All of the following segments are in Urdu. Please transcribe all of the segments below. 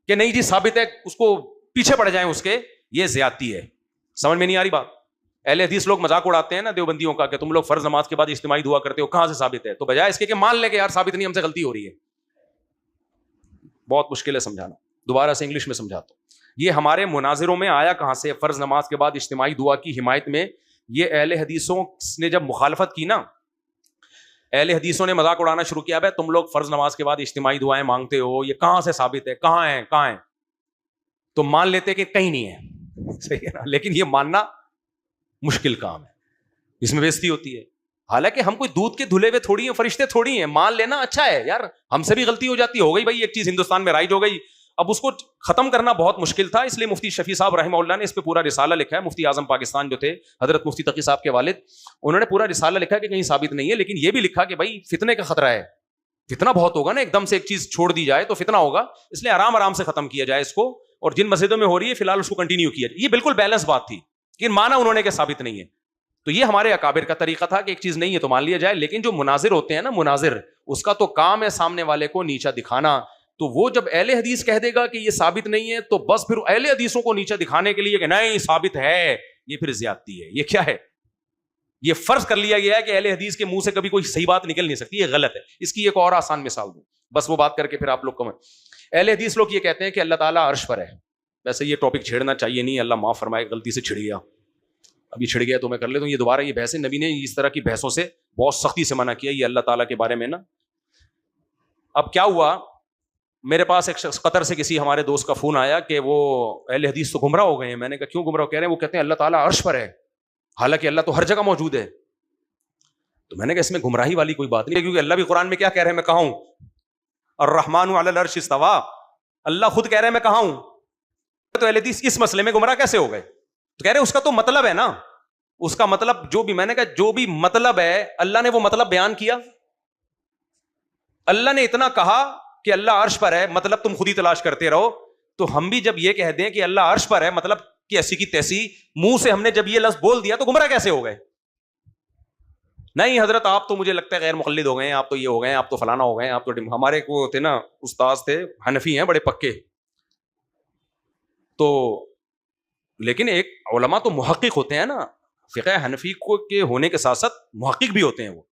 کہ نہیں جی ثابت ہے, اس کو پیچھے پڑ جائیں اس کے, یہ زیادتی ہے. سمجھ میں نہیں آ رہی بات؟ اہل حدیث لوگ مذاق اڑاتے ہیں نا دیوبندیوں کا کہ تم لوگ فرض نماز کے بعد اجتماعی دعا کرتے ہو, کہاں سے ثابت ہے؟ تو بجائے اس کے کہ مان لیں کہ یار ثابت نہیں, ہم سے غلطی ہو رہی ہے. بہت مشکل ہے سمجھانا, دوبارہ سے انگلش میں سمجھاتا ہوں. یہ ہمارے مناظروں میں آیا کہاں سے فرض نماز کے بعد اجتماعی دعا کی حمایت میں؟ یہ اہل حدیثوں نے جب مخالفت کی نا, اہل حدیثوں نے مذاق اڑانا شروع کیا, بھائی تم لوگ فرض نماز کے بعد اجتماعی دعائیں مانگتے ہو, یہ کہاں سے ثابت ہے, کہاں ہیں؟ تو مان لیتے کہ کہیں نہیں ہے, صحیح ہے نا, لیکن یہ ماننا مشکل کام ہے, اس میں بےزتی ہوتی ہے. حالانکہ ہم کوئی دودھ کے دھلے ہوئے تھوڑی ہیں, فرشتے تھوڑی ہیں, مان لینا اچھا ہے یار, ہم سے بھی غلطی ہو جاتی, ہو گئی بھائی ایک چیز ہندوستان میں رائج ہو گئی, اب اس کو ختم کرنا بہت مشکل تھا, اس لیے مفتی شفیع صاحب رحمہ اللہ نے اس پہ پورا رسالہ لکھا ہے. مفتی اعظم پاکستان جو تھے حضرت مفتی تقی صاحب کے والد, انہوں نے پورا رسالہ لکھا کہ کہیں ثابت نہیں ہے, لیکن یہ بھی لکھا کہ بھائی فتنے کا خطرہ ہے, فتنہ بہت ہوگا نا, ایک دم سے ایک چیز چھوڑ دی جائے تو فتنہ ہوگا, اس لیے آرام آرام سے ختم کیا جائے اس کو, اور جن مسجدوں میں ہو رہی ہے فی الحال اس کو کنٹینیو کیا جائے. یہ بالکل بیلنس بات تھی, لیکن مانا انہوں نے کہ ثابت نہیں ہے. تو یہ ہمارے اکابر کا طریقہ تھا کہ ایک چیز نہیں ہے تو مان لیا جائے. لیکن جو مناظر ہوتے ہیں نا, مناظر, اس کا تو کام ہے سامنے والے کو نیچا دکھانا. تو وہ جب اہل حدیث کہہ دے گا کہ یہ ثابت نہیں ہے, تو بس پھر اہل حدیثوں کو نیچا دکھانے کے لیے کہ نہیں ثابت ہے, یہ پھر زیادتی ہے. یہ کیا ہے؟ یہ فرض کر لیا گیا ہے کہ اہل حدیث کے منہ سے کبھی کوئی صحیح بات نکل نہیں سکتی. یہ غلط ہے. اس کی ایک اور آسان مثال دوں, بس وہ بات کر کے پھر آپ لوگ کو. اہل حدیث لوگ یہ کہتے ہیں کہ اللہ تعالیٰ عرش پر ہے. ویسے یہ ٹاپک چھیڑنا چاہیے نہیں, اللہ معاف فرمائے, غلطی سے چھڑ گیا, ابھی چھڑ گیا تو میں کر لیتا ہوں. یہ دوبارہ یہ بحثیں, نبی نے اس طرح کی بحثوں سے بہت سختی سے منع کیا, یہ اللہ تعالیٰ کے بارے میں نا. اب کیا ہوا, میرے پاس ایک شخص قطر سے کسی ہمارے دوست کا فون آیا کہ وہ اہل حدیث تو گمراہ ہو گئے ہیں. میں نے کہا کیوں گمراہ؟ کہہ رہے ہیں وہ کہتے ہیں اللہ تعالیٰ عرش پر ہے, حالانکہ اللہ تو ہر جگہ موجود ہے. تو میں نے کہا اس میں گمراہی والی کوئی بات نہیں ہے, کیونکہ اللہ بھی قرآن میں کیا کہہ رہے ہیں, میں کہا ہوں الرحمن علی العرش استویٰ, اللہ خود کہہ رہے ہیں میں کہا ہوں. تو اہل حدیث اس مسئلے میں گمراہ کیسے ہو گئے؟ تو کہہ رہے ہیں اس کا تو مطلب ہے نا, اس کا مطلب جو بھی, میں نے کہا جو بھی مطلب ہے اللہ نے وہ مطلب بیان کیا. اللہ نے اتنا کہا کہ اللہ عرش پر ہے, مطلب تم خود ہی تلاش کرتے رہو. تو ہم بھی جب یہ کہہ دیں کہ اللہ عرش پر ہے, مطلب کہ ایسی کی تیسی, منہ سے ہم نے جب یہ لفظ بول دیا تو گمراہ کیسے ہو گئے؟ نہیں حضرت آپ تو مجھے لگتا ہے غیر مقلد ہو گئے ہیں, آپ تو یہ ہو گئے ہیں, آپ تو فلانا ہو گئے ہیں, آپ تو ہمارے کو تھے نا استاذ تھے حنفی ہیں بڑے پکے. تو لیکن ایک علماء تو محقق ہوتے ہیں نا, فقہ حنفی کو کے ہونے کے ساتھ ساتھ محقق بھی ہوتے ہیں وہ.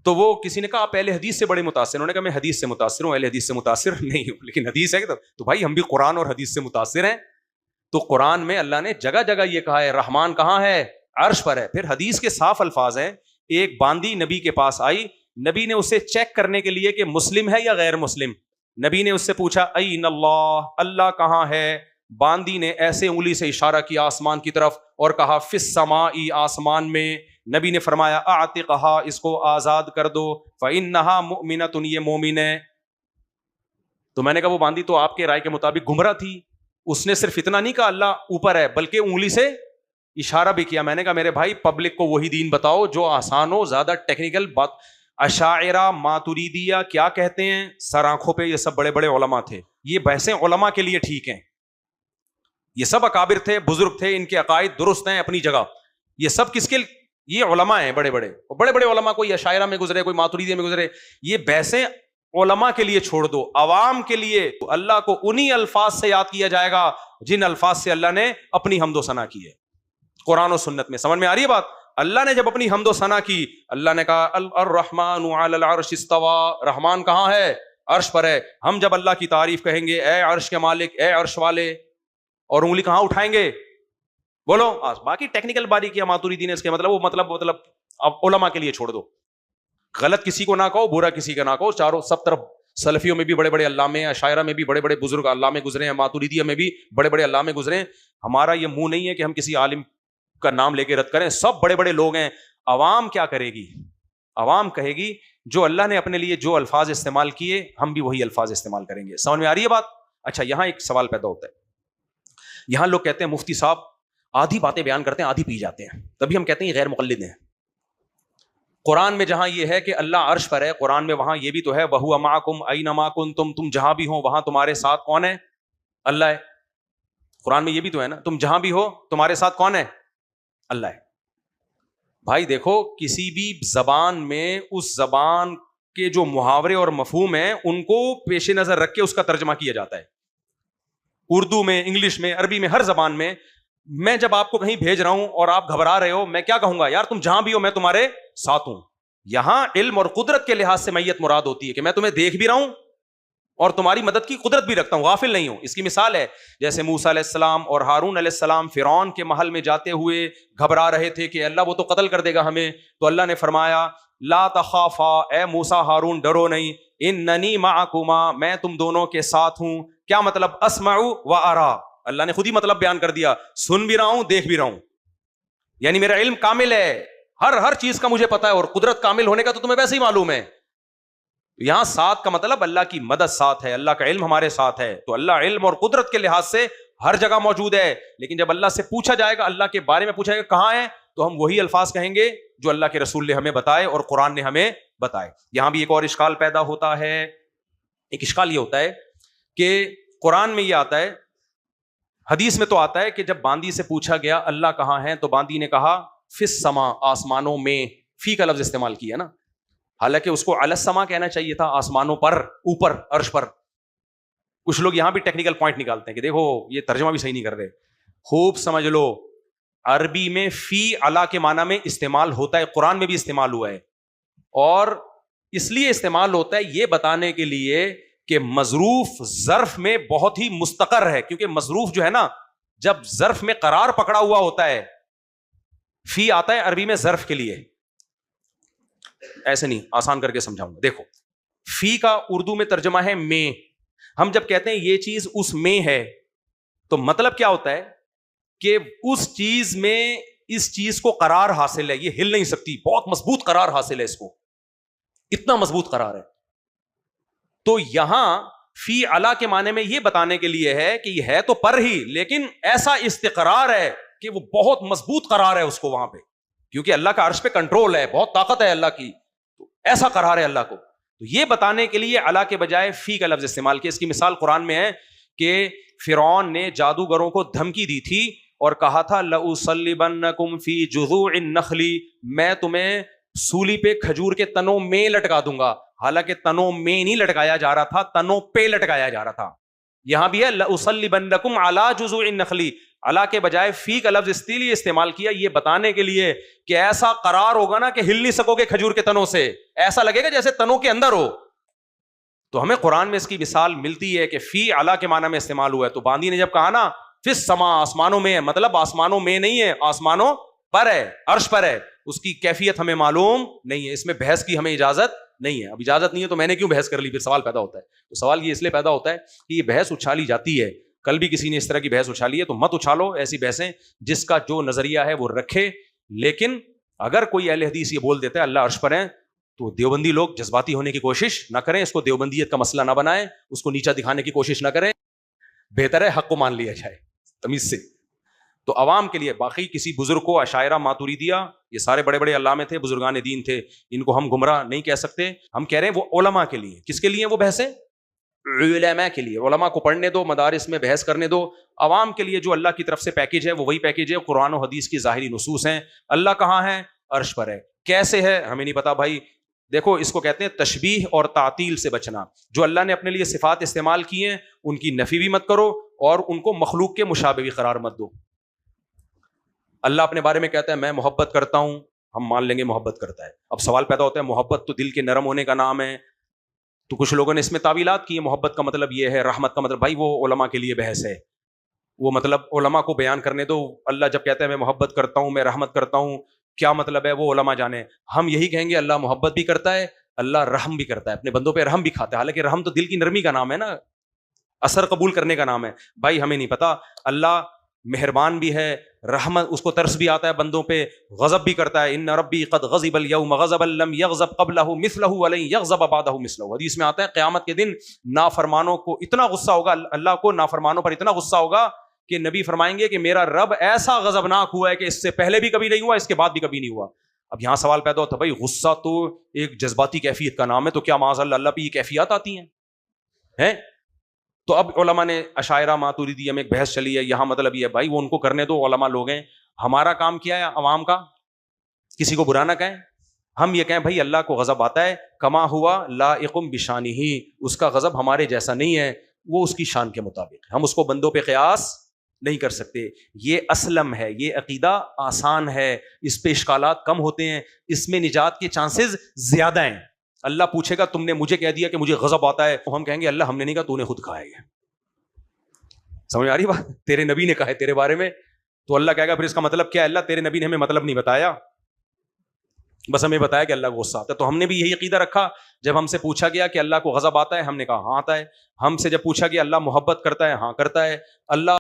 تو وہ کسی نے کہا آپ اہل حدیث سے بڑے متاثر, انہوں نے کہا میں حدیث سے متاثر ہوں, اہل حدیث سے متاثر نہیں ہوں, لیکن حدیث ہے تو بھائی ہم بھی قرآن اور حدیث سے متاثر ہیں. تو قرآن میں اللہ نے جگہ جگہ یہ کہا ہے رحمان کہاں ہے, عرش پر ہے. پھر حدیث کے صاف الفاظ ہیں, ایک باندی نبی کے پاس آئی, نبی نے اسے چیک کرنے کے لیے کہ مسلم ہے یا غیر مسلم, نبی نے اس سے پوچھا این اللہ, اللہ کہاں ہے. باندی نے ایسے انگلی سے اشارہ کیا آسمان کی طرف اور کہا فی السماء, آسمان میں. نبی نے فرمایا اعتقھا, اس کو آزاد کر دو, فانھا مؤمنۃ, یہ مومن ہے. تو میں نے کہا وہ باندی تو آپ کے رائے کے مطابق گمراہ تھی, اس نے صرف اتنا نہیں کہا اللہ اوپر ہے بلکہ انگلی سے اشارہ بھی کیا. میں نے کہا میرے بھائی پبلک کو وہی دین بتاؤ جو آسان ہو, زیادہ ٹیکنیکل بات. اشاعرہ ماتریدیہ کیا کہتے ہیں, سر آنکھوں پہ یہ سب بڑے بڑے علماء تھے, یہ بحثیں علماء کے لیے ٹھیک ہیں, یہ سب اکابر تھے, بزرگ تھے, ان کے عقائد درست ہیں اپنی جگہ. یہ سب کس کے, یہ علماء ہیں بڑے بڑے, بڑے بڑے علماء, کوئی اشاعرہ میں گزرے, کوئی ماتریدیہ میں گزرے. یہ بحثیں علماء کے لیے چھوڑ دو, عوام کے لیے اللہ کو انہی الفاظ سے یاد کیا جائے گا جن الفاظ سے اللہ نے اپنی حمد و ثنا کی ہے قرآن و سنت میں. سمجھ میں آ رہی ہے بات؟ اللہ نے جب اپنی حمد و ثنا کی, اللہ نے کہا الرحمن علی العرش استویٰ, رحمان کہاں ہے, عرش پر ہے. ہم جب اللہ کی تعریف کہیں گے اے عرش کے مالک, اے عرش والے, اور انگلی کہاں اٹھائیں گے, بولو. باقی ٹیکنیکل باریکیاں ماتریدی نے اس کے مطلب وہ مطلب اب علماء کے لیے چھوڑ دو. غلط کسی کو نہ کہو, برا کسی کا نہ کہو. چاروں سب طرف سلفیوں میں بھی بڑے بڑے علامے ہیں, اشاعرہ میں بھی بڑے بڑے بزرگ علامے گزرے ہیں, ماتریدیہ میں بھی بڑے بڑے علامے گزرے ہیں. ہمارا یہ منہ نہیں ہے کہ ہم کسی عالم کا نام لے کے رد کریں, سب بڑے بڑے لوگ ہیں. عوام کیا کرے گی, عوام کہے گی جو اللہ نے اپنے لیے جو الفاظ استعمال کیے ہم بھی وہی الفاظ استعمال کریں گے. سمجھ میں آ رہی ہے بات؟ اچھا, یہاں ایک سوال پیدا ہوتا ہے. یہاں لوگ کہتے ہیں مفتی صاحب آدھی باتیں بیان کرتے ہیں, آدھی پی جاتے ہیں, تبھی ہم کہتے ہیں یہ غیر مقلد ہیں. قرآن میں جہاں یہ ہے کہ اللہ عرش پر ہے, قرآن میں وہاں یہ بھی تو ہے وَهُوَ مَعَكُمْ أَيْنَمَا كُنْتُمْ, تم جہاں بھی ہو وہاں تمہارے ساتھ کون ہے, اللہ ہے. قرآن میں یہ بھی تو ہے نا, تم جہاں بھی ہو تمہارے ساتھ کون ہے, اللہ ہے. بھائی دیکھو, کسی بھی زبان میں اس زبان کے جو محاورے اور مفہوم ہیں ان کو پیش نظر رکھ کے اس کا ترجمہ کیا جاتا ہے. اردو میں، انگلش میں، عربی میں، ہر زبان میں. میں جب آپ کو کہیں بھیج رہا ہوں اور آپ گھبرا رہے ہو، میں کیا کہوں گا؟ یار تم جہاں بھی ہو میں تمہارے ساتھ ہوں. یہاں علم اور قدرت کے لحاظ سے میت مراد ہوتی ہے کہ میں تمہیں دیکھ بھی رہا ہوں اور تمہاری مدد کی قدرت بھی رکھتا ہوں، غافل نہیں ہوں. اس کی مثال ہے جیسے موسیٰ علیہ السلام اور ہارون علیہ السلام فرعون کے محل میں جاتے ہوئے گھبرا رہے تھے کہ اللہ وہ تو قتل کر دے گا ہمیں، تو اللہ نے فرمایا لا تخافا، اے موسیٰ ہارون ڈرو نہیں، اننی معکما، میں تم دونوں کے ساتھ ہوں. کیا مطلب؟ اسمع و ارا، اللہ نے خود ہی مطلب بیان کر دیا، سن بھی رہا ہوں دیکھ بھی رہا ہوں. یعنی میرا علم کامل ہے، ہر چیز کا مجھے پتا ہے، اور قدرت کامل ہونے کا تو تمہیں ویسے ہی معلوم ہے. یہاں ساتھ کا مطلب اللہ کی مدد ساتھ ہے، اللہ کا علم ہمارے ساتھ ہے. تو اللہ علم اور قدرت کے لحاظ سے ہر جگہ موجود ہے، لیکن جب اللہ سے پوچھا جائے گا، اللہ کے بارے میں پوچھا جائے گا کہاں ہے، تو ہم وہی الفاظ کہیں گے جو اللہ کے رسول نے ہمیں بتائے اور قرآن نے ہمیں بتائے. یہاں بھی ایک اور اشکال پیدا ہوتا ہے. ایک اشکال یہ ہوتا ہے کہ قرآن میں یہ آتا ہے، حدیث میں تو آتا ہے کہ جب باندی سے پوچھا گیا اللہ کہاں ہے تو باندی نے کہا فی السما، آسمانوں میں. فی کا لفظ استعمال کیا نا، حالانکہ اس کو علی السما کہنا چاہیے تھا، آسمانوں پر، اوپر، عرش پر. کچھ لوگ یہاں بھی ٹیکنیکل پوائنٹ نکالتے ہیں کہ دیکھو یہ ترجمہ بھی صحیح نہیں کر رہے. خوب سمجھ لو، عربی میں فی علی کے معنی میں استعمال ہوتا ہے، قرآن میں بھی استعمال ہوا ہے، اور اس لیے استعمال ہوتا ہے یہ بتانے کے لیے کہ مظروف ظرف میں بہت ہی مستقر ہے. کیونکہ مظروف جو ہے نا، جب ظرف میں قرار پکڑا ہوا ہوتا ہے، فی آتا ہے عربی میں ظرف کے لیے. ایسے نہیں، آسان کر کے سمجھاؤں گا. دیکھو، فی کا اردو میں ترجمہ ہے میں. ہم جب کہتے ہیں یہ چیز اس میں ہے تو مطلب کیا ہوتا ہے کہ اس چیز میں اس چیز کو قرار حاصل ہے، یہ ہل نہیں سکتی، بہت مضبوط قرار حاصل ہے، اس کو اتنا مضبوط قرار ہے. تو یہاں فی علی کے معنی میں یہ بتانے کے لیے ہے کہ یہ ہے تو پر ہی، لیکن ایسا استقرار ہے کہ وہ بہت مضبوط قرار ہے اس کو وہاں پہ، کیونکہ اللہ کا عرش پہ کنٹرول ہے، بہت طاقت ہے اللہ کی، تو ایسا قرار ہے اللہ کو. تو یہ بتانے کے لیے علی کے بجائے فی کا لفظ استعمال کیا. اس کی مثال قرآن میں ہے کہ فرعون نے جادوگروں کو دھمکی دی تھی اور کہا تھا لَأُصَلِّبَنَّكُمْ فِي جُذُوعِ النَّخْلِ، میں تمہیں سولی پہ کھجور کے تنوں میں لٹکا دوں گا. حالانکہ تنوں میں نہیں لٹکایا جا رہا تھا، تنوں پہ لٹکایا جا رہا تھا. یہاں بھی ہے لَأُصَلِّبَنَّكُمْ عَلَى جُذُوعِ النَّخْلِ، علی کے بجائے فی کا لفظ اس لیے استعمال کیا یہ بتانے کے لیے کہ ایسا قرار ہوگا نا کہ ہل نہیں سکو گے کھجور کے تنوں سے، ایسا لگے گا جیسے تنوں کے اندر ہو. تو ہمیں قرآن میں اس کی مثال ملتی ہے کہ فی علی کے معنی میں استعمال ہوا ہے. تو باندی نے جب کہا نا فی السما، آسمانوں میں ہے، مطلب آسمانوں میں نہیں ہے، آسمانوں پر ہے، عرش پر ہے. اس کی کیفیت ہمیں معلوم نہیں ہے، اس میں بحث کی ہمیں اجازت نہیں ہے. اب اجازت نہیں ہے تو میں نے کیوں بحث کر لی؟ پھر سوال پیدا ہوتا ہے. تو سوال یہ اس لیے پیدا ہوتا ہے کہ یہ بحث اچھالی جاتی ہے. کل بھی کسی نے اس طرح کی بحث اچھالی ہے، تو مت اچھالو ایسی بحثیں، جس کا جو نظریہ ہے وہ رکھے. لیکن اگر کوئی اہل حدیث یہ بول دیتا ہے اللہ عرش پر ہے، تو دیوبندی لوگ جذباتی ہونے کی کوشش نہ کریں، اس کو دیوبندیت کا مسئلہ نہ بنائیں، اس کو نیچا دکھانے کی کوشش نہ کریں. بہتر ہے حق کو مان لیا جائے تمیز سے. تو عوام کے لیے، باقی کسی بزرگ کو، عشائرہ، ماتوریدیہ، یہ سارے بڑے بڑے علامے تھے، بزرگان دین تھے، ان کو ہم گمراہ نہیں کہہ سکتے. ہم کہہ رہے ہیں وہ علماء کے لیے. کس کے لیے وہ بحثیں؟ علماء کے لیے. علماء کو پڑھنے دو، مدارس میں بحث کرنے دو. عوام کے لیے جو اللہ کی طرف سے پیکیج ہے وہ وہی پیکیج ہے، قرآن و حدیث کی ظاہری نصوص ہیں. اللہ کہاں ہے؟ عرش پر ہے. کیسے ہے ہمیں نہیں پتا بھائی. دیکھو اس کو کہتے ہیں تشبیہ اور تعطیل سے بچنا. جو اللہ نے اپنے لیے صفات استعمال کی ہیں ان کی نفی بھی مت کرو اور ان کو مخلوق کے مشابہ بھی قرار مت دو. اللہ اپنے بارے میں کہتا ہے میں محبت کرتا ہوں، ہم مان لیں گے محبت کرتا ہے. اب سوال پیدا ہوتا ہے محبت تو دل کے نرم ہونے کا نام ہے، تو کچھ لوگوں نے اس میں تعویلات کی ہیں، محبت کا مطلب یہ ہے، رحمت کا مطلب. بھائی وہ علماء کے لیے بحث ہے، وہ مطلب علماء کو بیان کرنے دو. اللہ جب کہتا ہے میں محبت کرتا ہوں، میں رحمت کرتا ہوں، کیا مطلب ہے وہ علماء جانے. ہم یہی کہیں گے اللہ محبت بھی کرتا ہے، اللہ رحم بھی کرتا ہے، اپنے بندوں پہ رحم بھی کھاتا ہے. حالانکہ رحم تو دل کی نرمی کا نام ہے نا، اثر قبول کرنے کا نام ہے. بھائی ہمیں نہیں پتا اللہ مہربان بھی ہے، رحمت اس کو ترس بھی آتا ہے بندوں پہ، غضب بھی کرتا ہے. ان ربی قد غضب اليوم غضبا لم يغضب قبلہ مثلہ ولن یغضب بعدہ مثلہ. حدیث میں آتا ہے قیامت کے دن نافرمانوں کو اتنا غصہ ہوگا، اللہ کو نافرمانوں پر اتنا غصہ ہوگا کہ نبی فرمائیں گے کہ میرا رب ایسا غضبناک ہوا ہے کہ اس سے پہلے بھی کبھی نہیں ہوا، اس کے بعد بھی کبھی نہیں ہوا. اب یہاں سوال پیدا ہوتا ہے بھائی غصہ تو ایک جذباتی کیفیت کا نام ہے، تو کیا معاذ اللہ پہ یہ کیفیات آتی ہیں؟ تو اب علماء نے عشائرہ ماتوریدیہ میں ایک بحث چلی ہے. یہاں مطلب یہ ہے بھائی وہ ان کو کرنے دو، علماء لوگ ہیں. ہمارا کام کیا ہے عوام کا؟ کسی کو برا نہ کہیں. ہم یہ کہیں بھائی اللہ کو غضب آتا ہے، کما ہوا لائق بشانہ، اس کا غضب ہمارے جیسا نہیں ہے. وہ اس کی شان کے مطابق ہے, ہم اس کو بندوں پہ قیاس نہیں کر سکتے. یہ اسلم ہے, یہ عقیدہ آسان ہے, اس پہ اشکالات کم ہوتے ہیں, اس میں نجات کے چانسز زیادہ ہیں. اللہ پوچھے گا تم نے مجھے کہہ دیا کہ مجھے غضب آتا ہے, تو ہم کہیں گے اللہ ہم نے نہیں کہا, تو نے خود کہا ہے. سمجھ آ رہی بات؟ تیرے نبی نے کہا ہے تیرے بارے میں, تو اللہ کہے گا پھر اس کا مطلب کیا ہے؟ اللہ تیرے نبی نے ہمیں مطلب نہیں بتایا, بس ہمیں بتایا کہ اللہ کو غصہ آتا ہے. تو ہم نے بھی یہی عقیدہ رکھا. جب ہم سے پوچھا گیا کہ اللہ کو غضب آتا ہے, ہم نے کہا ہاں آتا ہے. ہم سے جب پوچھا کہ اللہ محبت کرتا ہے, ہاں کرتا ہے. اللہ